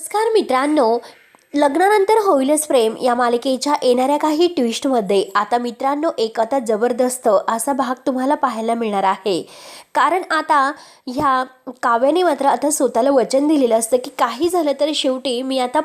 नमस्कार मित्रांनो, लग्नानंतर होईलच प्रेम या मालिकेच्या येणाऱ्या काही ट्विस्टमध्ये आता मित्रांनो एक आता जबरदस्त असा भाग तुम्हाला पाहायला मिळणार आहे. कारण आता ह्या काव्याने मात्र आता स्वतःला वचन दिलेलं असतं की काही झालं तरी शेवटी मी आता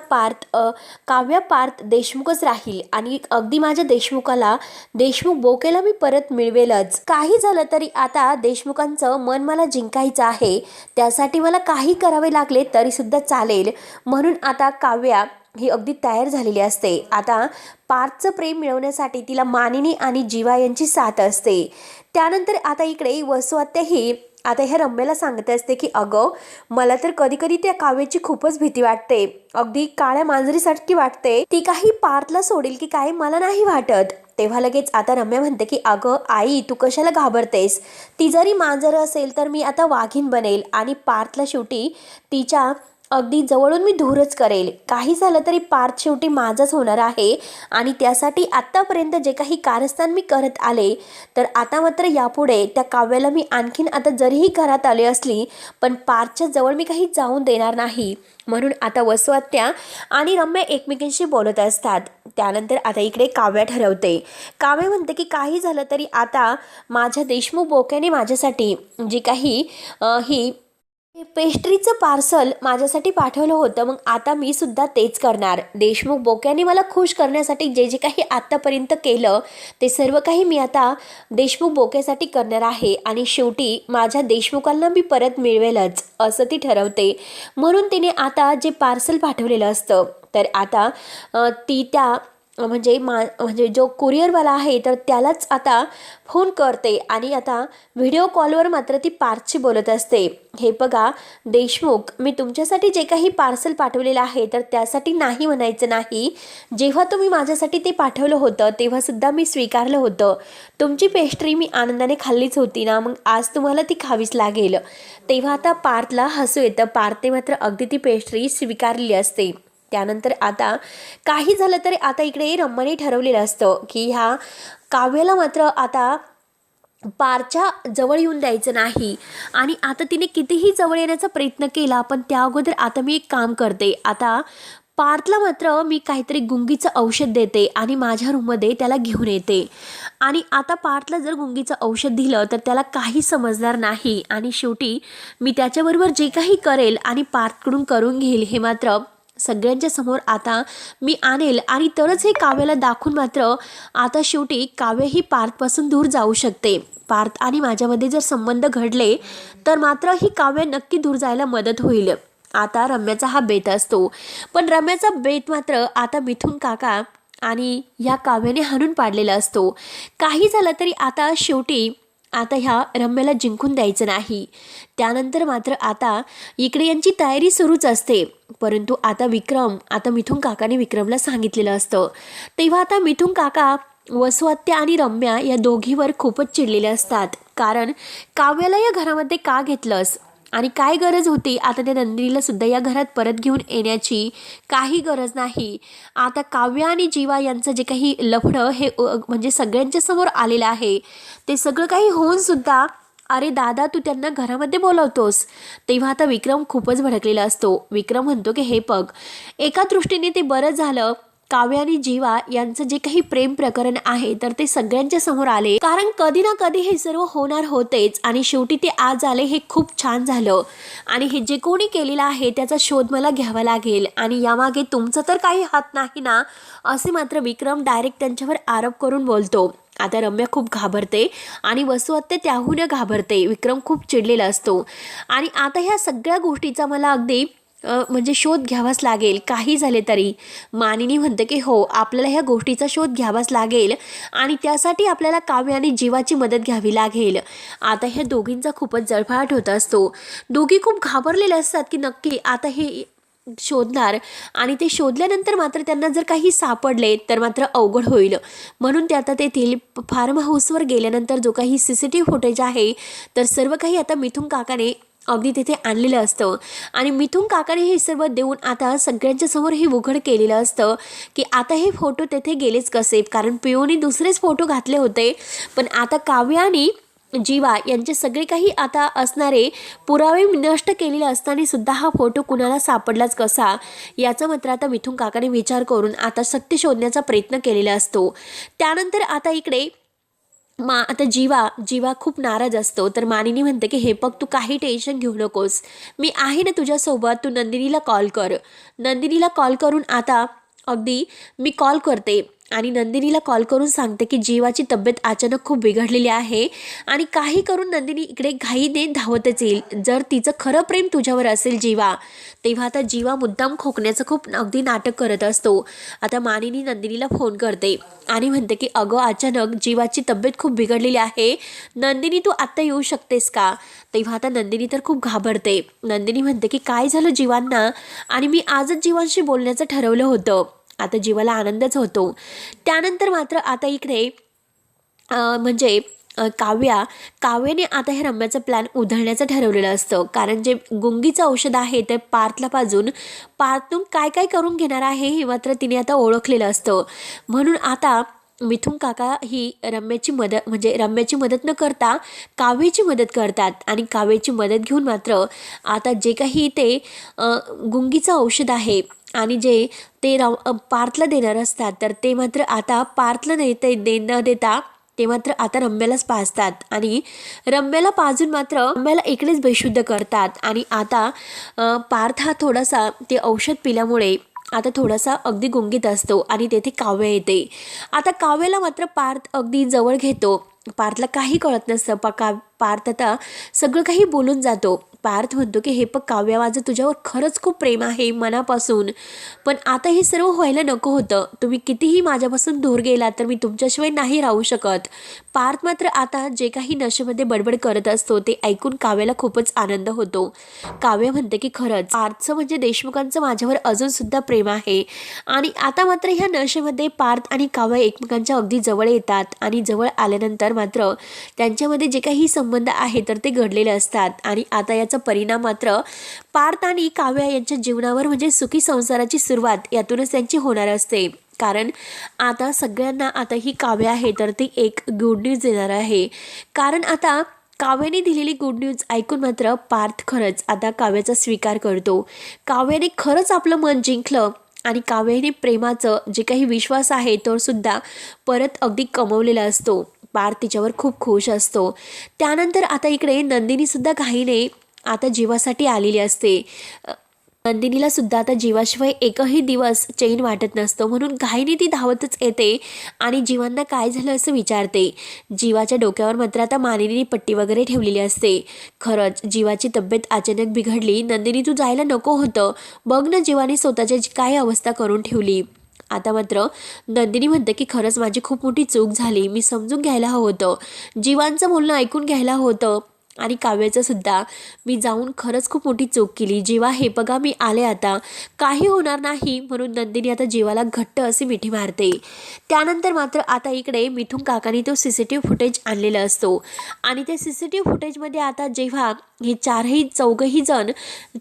काव्या पार्थ देशमुखच राहील आणि अगदी माझ्या देशमुख बोकेला मी परत मिळवेलच. काही झालं तरी आता देशमुखांचं मन मला जिंकायचं आहे, त्यासाठी मला काही करावे लागले तरी सुद्धा चालेल. म्हणून आता काव्या ही अगदी तयार झालेली असते. आता पार्थचं प्रेम मिळवण्यासाठी तिला मानिनी आणि जीवा यांची साथ असते. त्यानंतर आता इकडे वसुआत्याही आता ह्या रम्याला सांगत असते की अगं, मला तर कधी कधी त्या काव्याची खूपच भीती वाटते, अगदी काळ्या मांजरीसारखी वाटते. ती काही पार्थला सोडेल की काय मला नाही वाटत. तेव्हा लगेच आता रम्या म्हणते की अगं आई, तू कशाला घाबरतेस? ती जरी मांजर असेल तर मी आता वाघीण बनेल आणि पार्थला शेवटी तिच्या अगदी जवळून मी दूरच करेल. काही झालं तरी पार्थ शेवटी माझाच होणार आहे आणि त्यासाठी आत्तापर्यंत जे काही कारस्थान मी करत आले, तर आता मात्र यापुढे त्या काव्याला मी आणखीन आता जरीही घरात आले असली पण पार्थच्या जवळ मी काही जाऊन देणार नाही. म्हणून आता वसुआत्या आणि रम्या एकमेकांशी बोलत असतात. त्यानंतर आता इकडे काव्या ठरवते. काव्या म्हणते की काही झालं तरी आता माझ्या देशमुख बोक्याने माझ्यासाठी जी काही ही पेस्ट्रीचं पार्सल माझ्यासाठी पाठवलं होतं, मग आता मी सुद्धा तेच करणार. देशमुख बोक्याने मला खुश करण्यासाठी जे जे काही आत्तापर्यंत केलं ते सर्व काही मी आता देशमुख बोक्यासाठी करणार आहे आणि शेवटी माझ्या देशमुखांना मी परत मिळवेलच असं ती ठरवते. म्हणून तिने आता जे पार्सल पाठवलेलं असतं तर आता ती त्या म्हणजे जो कुरिअरवाला आहे तर त्यालाच आता फोन करते आणि आता व्हिडिओ कॉलवर मात्र ती पार्थशी बोलत असते. हे बघा देशमुख, मी तुमच्यासाठी जे काही पार्सल पाठवलेलं आहे तर त्यासाठी नाही म्हणायचं नाही. जेव्हा तुम्ही माझ्यासाठी ते पाठवलं होतं तेव्हासुद्धा मी स्वीकारलं होतं. तुमची पेस्ट्री मी आनंदाने खाल्लीच होती ना, मग आज तुम्हाला ती खावीच लागेल. तेव्हा आता पार्थला हसू येतं. पार्थने मात्र अगदी ती पेस्ट्री स्वीकारली असते. त्यानंतर आता काही झालं तरी आता इकडे रम्याने ठरवलेलं असतं की ह्या काव्याला मात्र आता पारच्या जवळ येऊन द्यायचं नाही. आणि आता तिने कितीही जवळ येण्याचा प्रयत्न केला पण त्या अगोदर आता मी एक काम करते. आता पार्थला मात्र मी काहीतरी गुंगीचं औषध देते आणि माझ्या रूममध्ये त्याला घेऊन येते. आणि आता पार्थला जर गुंगीचं औषध दिलं तर त्याला काही समजणार नाही आणि शेवटी मी त्याच्याबरोबर जे काही करेल आणि पार्थकडून करून घेईल हे मात्र सगळ्यांच्या समोर आता मी आणेल आणि तरच हे काव्याला दाखवून मात्र आता शेवटी काव्य ही पार्थपासून दूर जाऊ शकते. पार्थ आणि माझ्यामध्ये जर संबंध घडले तर मात्र ही काव्य नक्की दूर जायला मदत होईल. आता रम्याचा हा बेत असतो पण रम्याचा बेत मात्र आता मिथुन काका आणि ह्या काव्याने हाणून पाडलेला असतो. काही झालं तरी आता शेवटी आता ह्या रम्याला जिंकून द्यायचं नाही. त्यानंतर मात्र आता इकडे यांची तयारी सुरूच असते. परंतु आता मिथुन काकाने विक्रमला सांगितलेलं असतं. तेव्हा आता मिथुन काका वसुआत्या आणि रम्या या दोघीवर खूपच चिडलेले असतात. कारण काव्याला या घरामध्ये का घेतलंस आणि काय गरज होती? आता त्या नंदिनीला सुद्धा या घरात परत घेऊन येण्याची काही गरज नाही. आता काव्य आणि जीवा यांचं जे काही लफडं हे म्हणजे सगळ्यांच्या समोर आलेलं आहे. ते सगळं काही होऊन सुद्धा अरे दादा, तू त्यांना घरामध्ये बोलवतोस. तेव्हा आता विक्रम खूपच भडकलेला असतो. विक्रम म्हणतो की हे बघ, एका दृष्टीने ते बरं झालं काव्य आणि जीवा यांचं जे काही प्रेम प्रकरण आहे तर ते सगळ्यांच्या समोर आले. कारण कधी ना कधी हे सर्व होणार होतेच आणि शेवटी ते आज आले, हे खूप छान झालं. आणि हे जे कोणी केलेलं आहे त्याचा शोध मला घ्यावा लागेल आणि यामागे तुमचा तर काही हात नाही ना, असे मात्र विक्रम डायरेक्ट त्यांच्यावर आरोप करून बोलतो. आता रम्या खूप घाबरते आणि वसुआत्या त्याहून घाबरते. विक्रम खूप चिडलेला असतो आणि आता ह्या सगळ्या गोष्टीचा मला अगदी म्हणजे शोध घ्यावाच लागेल काही झाले तरी. मानिनी म्हणते की हो, आपल्याला ह्या गोष्टीचा शोध घ्यावाच लागेल आणि त्यासाठी आपल्याला काव्य आणि जीवाची मदत घ्यावी लागेल. आता ह्या दोघींचा खूपच जळफळाट होत असतो. दोघी खूप घाबरलेले असतात की नक्की आता हे शोधणार आणि ते शोधल्यानंतर मात्र त्यांना जर काही सापडले तर मात्र अवघड होईल. म्हणून ते आता तेथील फार्म हाऊसवर गेल्यानंतर जो काही CCTV फुटेज आहे तर सर्व काही आता मिथुन काकाने अगदी तिथे आणलेलं असतं आणि मिथुन काकाने हे सर्व देऊन आता सगळ्यांच्या समोर हे उघड केलेलं असतं की आता हे फोटो तेथे गेलेच कसे. कारण पिओने दुसरेच फोटो घातले होते पण आता काव्य आणि जीवा यांचे सगळे काही आता असणारे पुरावे नष्ट केलेले असताना सुद्धा हा फोटो कुणाला सापडलाच कसा, याचा मात्र आता मिथुन काकाने विचार करून आता सत्य शोधण्याचा प्रयत्न केलेला असतो. त्यानंतर आता इकडे आता जीवा खूप नाराज असतो. तर मानिनी म्हणते की हे बघ, तू काही टेन्शन घेऊ नकोस, मी आहे ना तुझ्यासोबत, तू नंदिनीला कॉल कर. नंदिनीला कॉल करून आता अगदी मी कॉल करते आणि नंदिनीला कॉल करून सांगते की जीवाची तब्येत अचानक खूप बिघडलेली आहे आणि काही करून नंदिनी इकडे घाईने धावतच येईल. जर तिचं खरं प्रेम तुझ्यावर असेल जीवा, तेव्हा आता जीवा मुद्दाम खोकण्याचं खूप अगदी नाटक करत असतो. आता मानिनी नंदिनीला फोन करते आणि म्हणते की अगं, अचानक जीवाची तब्येत खूप बिघडलेली आहे, नंदिनी तू आत्ता येऊ शकतेस का? तेव्हा आता नंदिनी तर खूप घाबरते. नंदिनी म्हणते की काय झालं जीवांना, आणि मी आजच जीवांशी बोलण्याचं ठरवलं होतं. आता जीवाला आनंदच होतो. त्यानंतर मात्र आता इकडे म्हणजे काव्याने आता हे रम्याचं प्लॅन उधळण्याचं ठरवलेलं असतं. कारण जे गुंगीचं औषध आहे ते पार्थला पाजून पार्थून काय काय करून घेणार आहे हे मात्र तिने आता ओळखलेलं असतं. म्हणून आता मिथुन काका ही रम्याची मदत न करता काव्याची मदत करतात आणि काव्याची मदत घेऊन मात्र आता जे काही ते गुंगीचं औषध आहे आणि जे ते पार्थला देणार असतात, तर ते मात्र आता पार्थला न देता ते मात्र आता रम्यालाच पाजतात आणि रम्याला पाजून मात्र रम्याला इकडेच बेशुद्ध करतात. आणि आता पार्थ हा थोडासा ते औषध पिल्यामुळे आता थोडासा अगदी गुंगीत असतो आणि तेथे काव्य येते. आता काव्याला मात्र पार्थ अगदी जवळ घेतो. पार्थला काही कळत नसतं. पार्थ आता सगळं काही बोलून जातो. पार्थ म्हणतो की हे पण काव्या, माझं तुझ्यावर खरंच खूप प्रेम आहे मनापासून, पण आता हे सर्व व्हायला नको होतं. तुम्ही कितीही माझ्यापासून दूर गेलात तर मी तुमच्याशिवाय नाही राहू शकत. पार्थ मात्र आता जे काही नशेमध्ये बडबड करत असतो ते ऐकून काव्याला खूपच आनंद होतो. काव्य म्हणते की खरंच पार्थचं म्हणजे देशमुखांचं माझ्यावर अजून सुद्धा प्रेम आहे. आणि आता मात्र ह्या नशेमध्ये पार्थ आणि काव्य एकमेकांच्या अगदी जवळ येतात आणि जवळ आल्यानंतर मात्र त्यांच्यामध्ये जे काही संबंध आहे तर ते घडलेले असतात. आणि आता याचा परिणाम मात्र पार्थ आणि काव्या यांच्या जीवनावर म्हणजे सुखी संसाराची सुरुवात यातूनच त्यांची होणार असते. कारण आता सगळ्यांना आता ही काव्य आहे तर ती एक गुड न्यूज देणार आहे. कारण आता काव्याने दिलेली गुड न्यूज ऐकून मात्र पार्थ खरंच आता काव्याचा स्वीकार करतो. काव्याने खरंच आपलं मन जिंकलं आणि काव्याने प्रेमाचं जे काही विश्वास आहे तो सुद्धा परत अगदी कमवलेला असतो. पार्थ तिच्यावर खूप खुश असतो. त्यानंतर आता इकडे नंदिनी सुद्धा घाईने आता जीवासाठी आलेली असते. नंदिनीला सुद्धा आता जीवाशिवाय एकही दिवस चैन वाटत नसतो. म्हणून घाईने ती धावतच येते आणि जीवांना काय झालं असं विचारते. जीवाच्या डोक्यावर मात्र आता मानिनीने पट्टी वगैरे ठेवलेली असते. खरंच जीवाची तब्येत अचानक बिघडली. नंदिनी तू जायला नको होतं, बघ ना जीवाने स्वतःची काय अवस्था करून ठेवली. आता मात्र नंदिनी म्हणते की खरंच माझी खूप मोठी चूक झाली, मी समजून घ्यायला हवं होतं, जीवांचं बोलणं ऐकून घ्यायला होतं आणि काव्याचं सुद्धा. मी जाऊन खरंच खूप मोठी चूक केली. जीवा हे बघा मी आले, आता काही होणार नाही. म्हणून नंदिनी आता जीवाला घट्ट अशी मिठी मारते. त्यानंतर मात्र आता इकडे मिथुन काकाने तो CCTV फुटेज आणलेला असतो आणि त्या CCTV फुटेजमध्ये आता जेव्हा हे चौघही जण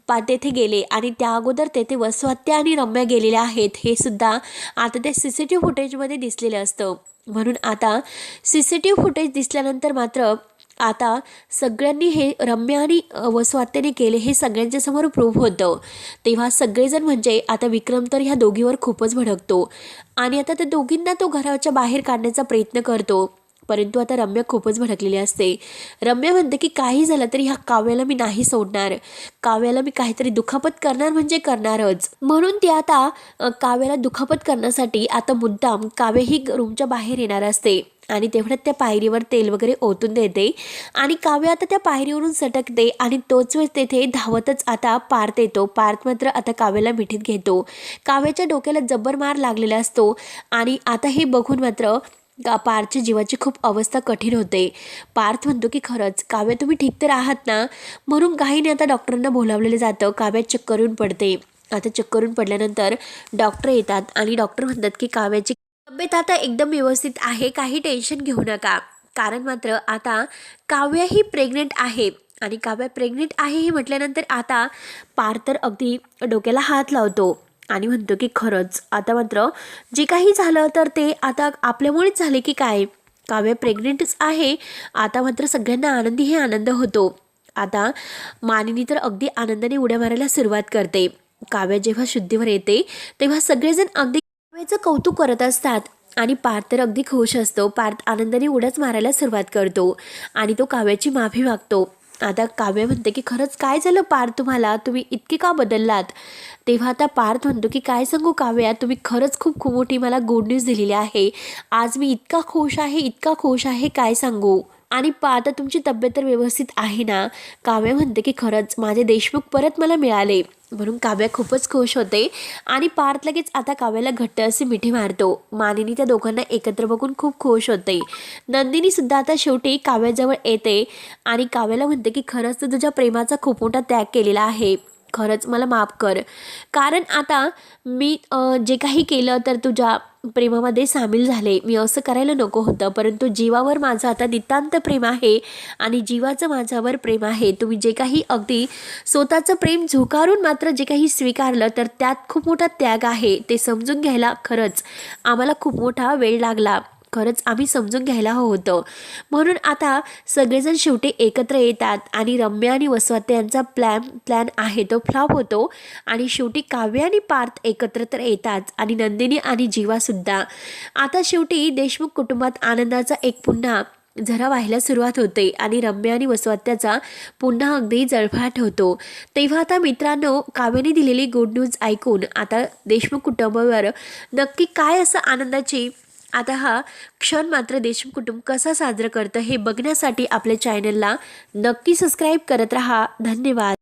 तेथे गेले आणि त्या अगोदर तेथे वसवात्या आणि रम्या गेलेल्या आहेत हे सुद्धा आता त्या CCTV फुटेजमध्ये दिसलेलं असतं. म्हणून आता CCTV फुटेज दिसल्यानंतर मात्र आता सगळ्यांनी हे रम्या आणि वसवात्याने केले हे सगळ्यांच्या समोर प्रूव्ह होतं. तेव्हा सगळेजण म्हणजे आता विक्रम तर ह्या दोघीवर खूपच भडकतो आणि आता त्या दोघींना तो घराच्या बाहेर काढण्याचा प्रयत्न करतो. परंतु आता रम्या खूपच भडकलेली असते. रम्या म्हणते की काही झालं तरी ह्या काव्याला मी नाही सोडणार, काव्याला मी काहीतरी दुखापत करणार म्हणजे करणारच. म्हणून ती आता काव्याला दुखापत करण्यासाठी आता मुद्दाम काव्य ही रूमच्या बाहेर येणार असते आणि तेवढ्यात त्या पायरीवर तेल वगैरे ओतून देते आणि काव्य आता त्या पायरीवरून सटकते आणि तोच वेळ तेथे धावतच आता पार्थ येतो. पार्थ मात्र आता काव्याला मिठीत घेतो. काव्याच्या डोक्याला जबर मार लागलेला असतो आणि आता हे बघून मात्र पार्थच्या जीवाची खूप अवस्था कठीण होते. पार्थ म्हणतो की खरंच काव्य तुम्ही ठीक तर आहात ना. म्हणून घाईने आता डॉक्टरांना बोलावलेलं जातं. काव्य चक्कर येऊन पडते. आता चक्कर येऊन पडल्यानंतर डॉक्टर येतात आणि डॉक्टर म्हणतात की काव्याची तब्येत आता एकदम व्यवस्थित आहे, काही टेन्शन घेऊ नका. कारण मात्र आता काव्य ही प्रेग्नेंट आहे आणि काव्य प्रेग्नेंट आहे हे म्हटल्यानंतर आता पार्थ तर अगदी डोक्याला हात लावतो आणि म्हणतो की खरंच आता मात्र जे काही झालं तर ते आता आपल्यामुळेच झाले की काय. काव्य प्रेग्नेंटच आहे. आता मात्र सगळ्यांना आनंदी हे आनंद होतो. आता मानिनी तर अगदी आनंदाने उड्या मारायला सुरुवात करते. काव्य जेव्हा शुद्धीवर येते तेव्हा सगळेजण अगदी काव्याचं कौतुक करत असतात आणि पार्थ तर अगदी खुश असतो. पार्थ आनंदाने उड्याच मारायला सुरुवात करतो आणि तो काव्याची माफी मागतो. आता काव्य म्हणते की खरंच काय झालं पार्थ, तुम्ही इतके का बदललात? तेव्हा आता पार्थ म्हणतो की काय सांगू काव्या, तुम्ही खरंच खूप खूप मोठी मला गुड न्यूज दिलेली आहे. आज मी इतका खुश आहे, इतका खुश आहे, काय सांगू. आणि आता तुमची तब्येत तर व्यवस्थित आहे ना? काव्य म्हणते की खरंच माझे देशमुख परत मला मिळाले. म्हणून काव्य खूपच खुश होते आणि पार्थ लगेच आता काव्याला घट्ट असे मिठी मारतो. मानिनी त्या दोघांना एकत्र बघून खूप खुश होते. नंदिनी सुद्धा आता शेवटी काव्याजवळ येते आणि काव्याला म्हणते की खरंच तू तुझ्या प्रेमाचा खूप मोठा त्याग केलेला आहे. खरंच मला माफ कर, कारण आता मी जे काही केलं तर तुझ्या प्रेमामध्ये सामील झाले. मी असं करायला नको होतं, परंतु जीवावर माझं आता नितांत प्रेम आहे आणि जीवाचं माझ्यावर प्रेम आहे. तुम्ही जे काही अगदी स्वतःचं प्रेम झुकारून मात्र जे काही स्वीकारलं तर त्यात खूप मोठा त्याग आहे. ते समजून घ्यायला खरंच आम्हाला खूप मोठा वेळ लागला. खरंच आम्ही समजून घ्यायला हवं होतं. म्हणून आता सगळेजण शेवटी एकत्र येतात आणि रम्या आणि वसवाते यांचा प्लॅन आहे तो फ्लॉप होतो आणि शेवटी काव्य आणि पार्थ एकत्र तर येतात आणि नंदिनी आणि जीवासुद्धा. आता शेवटी देशमुख कुटुंबात आनंदाचा एक पुन्हा झरा व्हायला सुरुवात होते आणि रम्या आणि वसवात्याचा पुन्हा अगदी जळफाट होतो. तेव्हा आता मित्रांनो, काव्याने दिलेली गुड न्यूज ऐकून आता देशमुख कुटुंबावर नक्की काय असं आनंदाची आता हा क्षण मात्र देशमुख कुटुंब कसा साजरं करतं हे बघण्यासाठी आपल्या चॅनलला नक्की सबस्क्राईब करत राहा. धन्यवाद.